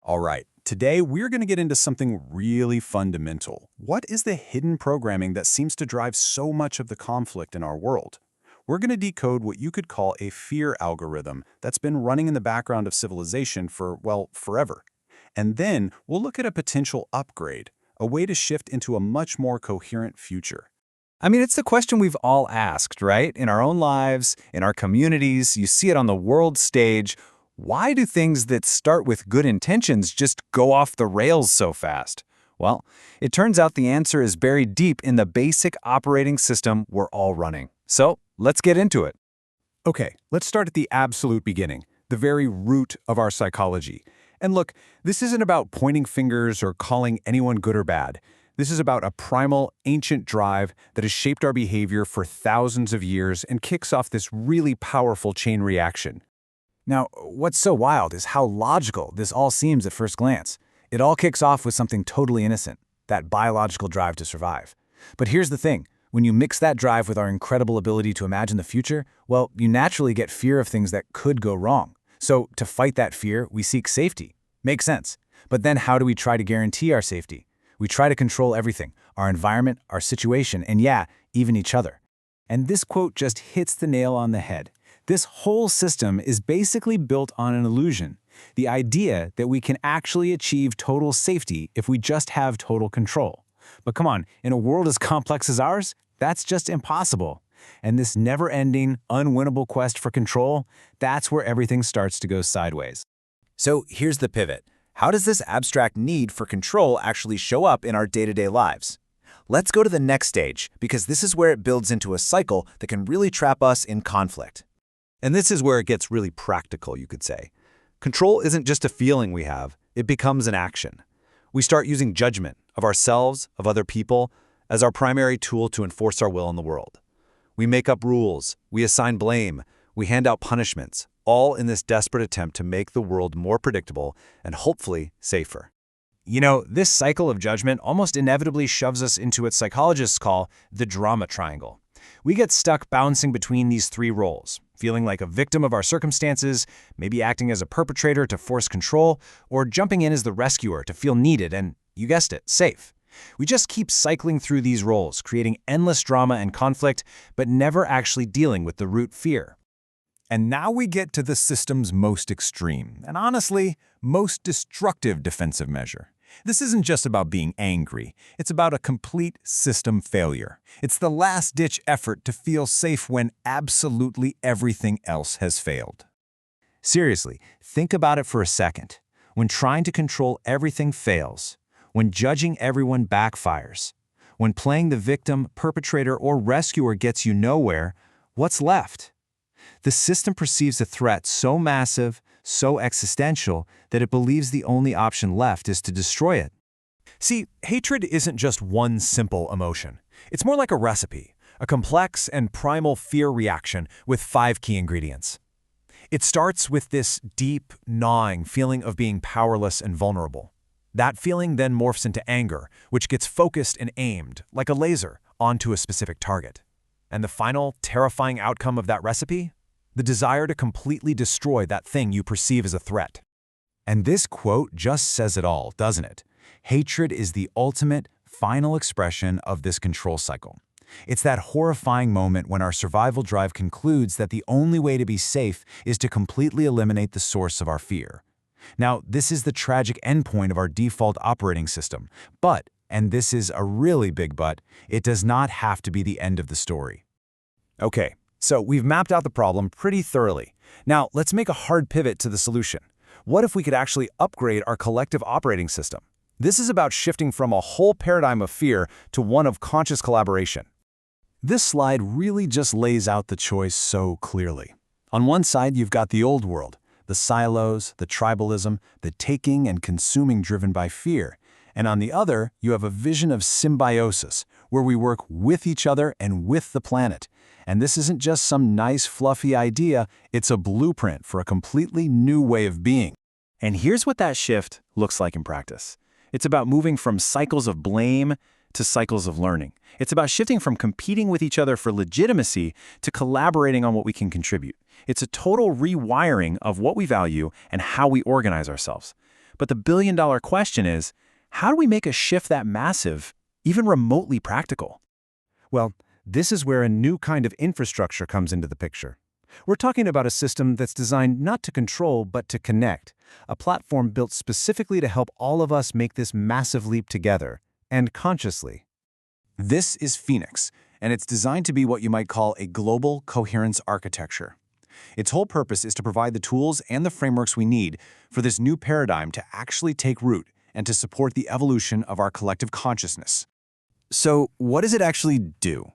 All right, today we're going to get into something really fundamental. What is the hidden programming that seems to drive so much of the conflict in our world? We're going to decode what you could call a fear algorithm that's been running in the background of civilization for, well, forever. And then we'll look at a potential upgrade, a way to shift into a much more coherent future. I mean, it's the question we've all asked, right? In our own lives, in our communities, you see it on the world stage. Why do things that start with good intentions just go off the rails so fast? Well, it turns out the answer is buried deep in the basic operating system we're all running. So, let's get into it. Okay, let's start at the absolute beginning, the very root of our psychology. And look, this isn't about pointing fingers or calling anyone good or bad. This is about a primal, ancient drive that has shaped our behavior for thousands of years and kicks off this really powerful chain reaction. Now, what's so wild is how logical this all seems at first glance. It all kicks off with something totally innocent, that biological drive to survive. But here's the thing. When you mix that drive with our incredible ability to imagine the future, well, you naturally get fear of things that could go wrong. So, to fight that fear, we seek safety. Makes sense. But then how do we try to guarantee our safety? We try to control everything, our environment, our situation, and yeah, even each other. And this quote just hits the nail on the head. This whole system is basically built on an illusion, the idea that we can actually achieve total safety if we just have total control. But come on, in a world as complex as ours, that's just impossible. And this never-ending, unwinnable quest for control, that's where everything starts to go sideways. So here's the pivot. How does this abstract need for control actually show up in our day-to-day lives? Let's go to the next stage, because this is where it builds into a cycle that can really trap us in conflict. And this is where it gets really practical, you could say. Control isn't just a feeling we have, it becomes an action. We start using judgment of ourselves, of other people, as our primary tool to enforce our will in the world. We make up rules, we assign blame, we hand out punishments, all in this desperate attempt to make the world more predictable and hopefully safer. You know, this cycle of judgment almost inevitably shoves us into what psychologists call the drama triangle. We get stuck bouncing between these three roles, feeling like a victim of our circumstances, maybe acting as a perpetrator to force control, or jumping in as the rescuer to feel needed and, you guessed it, safe. We just keep cycling through these roles, creating endless drama and conflict, but never actually dealing with the root fear. And now we get to the system's most extreme, and honestly, most destructive defensive measure. This isn't just about being angry. It's about a complete system failure. It's the last-ditch effort to feel safe when absolutely everything else has failed. Seriously, think about it for a second. When trying to control everything fails, when judging everyone backfires, when playing the victim, perpetrator, or rescuer gets you nowhere, what's left? The system perceives a threat so massive, so existential, that it believes the only option left is to destroy it. See, hatred isn't just one simple emotion. It's more like a recipe, a complex and primal fear reaction with 5 key ingredients. It starts with this deep, gnawing feeling of being powerless and vulnerable. That feeling then morphs into anger, which gets focused and aimed, like a laser, onto a specific target. And the final, terrifying outcome of that recipe? The desire to completely destroy that thing you perceive as a threat. And this quote just says it all, doesn't it? Hatred is the ultimate, final expression of this control cycle. It's that horrifying moment when our survival drive concludes that the only way to be safe is to completely eliminate the source of our fear. Now, this is the tragic endpoint of our default operating system, but, and this is a really big but, it does not have to be the end of the story. Okay. So we've mapped out the problem pretty thoroughly. Now, let's make a hard pivot to the solution. What if we could actually upgrade our collective operating system? This is about shifting from a whole paradigm of fear to one of conscious collaboration. This slide really just lays out the choice so clearly. On one side, you've got the old world, the silos, the tribalism, the taking and consuming driven by fear. And on the other, you have a vision of symbiosis, where we work with each other and with the planet. And this isn't just some nice, fluffy idea, it's a blueprint for a completely new way of being. And here's what that shift looks like in practice. It's about moving from cycles of blame to cycles of learning. It's about shifting from competing with each other for legitimacy to collaborating on what we can contribute. It's a total rewiring of what we value and how we organize ourselves. But the billion-dollar question is, how do we make a shift that massive, even remotely practical? Well, this is where a new kind of infrastructure comes into the picture. We're talking about a system that's designed not to control, but to connect, a platform built specifically to help all of us make this massive leap together, and consciously. This is Phoenix, and it's designed to be what you might call a global coherence architecture. Its whole purpose is to provide the tools and the frameworks we need for this new paradigm to actually take root and to support the evolution of our collective consciousness. So, what does it actually do?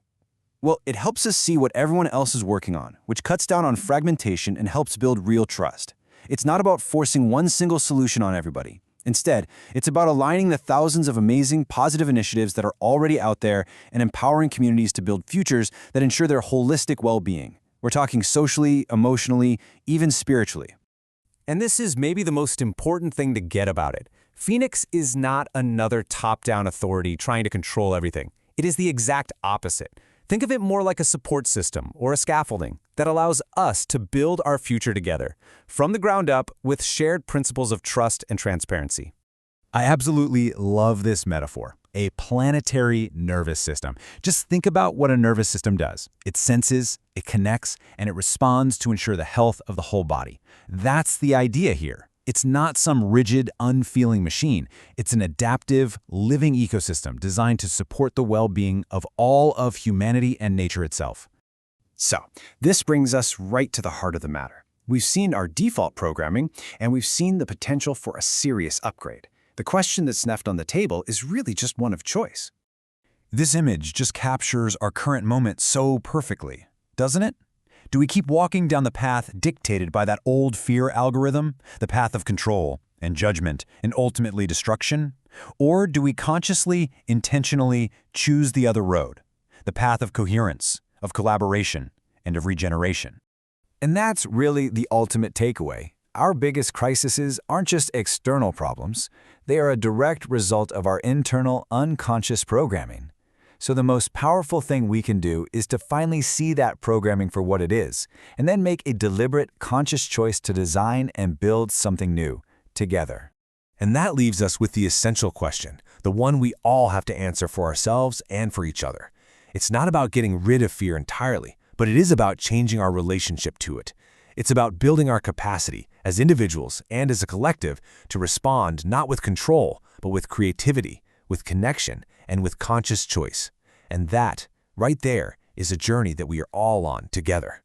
Well, it helps us see what everyone else is working on, which cuts down on fragmentation and helps build real trust. It's not about forcing one single solution on everybody. Instead, it's about aligning the thousands of amazing, positive initiatives that are already out there and empowering communities to build futures that ensure their holistic well-being. We're talking socially, emotionally, even spiritually. And this is maybe the most important thing to get about it. Phoenix is not another top-down authority trying to control everything. It is the exact opposite. Think of it more like a support system or a scaffolding that allows us to build our future together, from the ground up with shared principles of trust and transparency. I absolutely love this metaphor, a planetary nervous system. Just think about what a nervous system does. It senses, it connects, and it responds to ensure the health of the whole body. That's the idea here. It's not some rigid, unfeeling machine. It's an adaptive, living ecosystem designed to support the well-being of all of humanity and nature itself. So, this brings us right to the heart of the matter. We've seen our default programming, and we've seen the potential for a serious upgrade. The question that's left on the table is really just one of choice. This image just captures our current moment so perfectly, doesn't it? Do we keep walking down the path dictated by that old fear algorithm, the path of control and judgment and ultimately destruction? Or do we consciously, intentionally choose the other road, the path of coherence, of collaboration, and of regeneration? And that's really the ultimate takeaway. Our biggest crises aren't just external problems. They are a direct result of our internal, unconscious programming. So the most powerful thing we can do is to finally see that programming for what it is, and then make a deliberate, conscious choice to design and build something new, together. And that leaves us with the essential question, the one we all have to answer for ourselves and for each other. It's not about getting rid of fear entirely, but it is about changing our relationship to it. It's about building our capacity, as individuals and as a collective, to respond not with control, but with creativity, with connection, and with conscious choice. And that, right there, is a journey that we are all on together.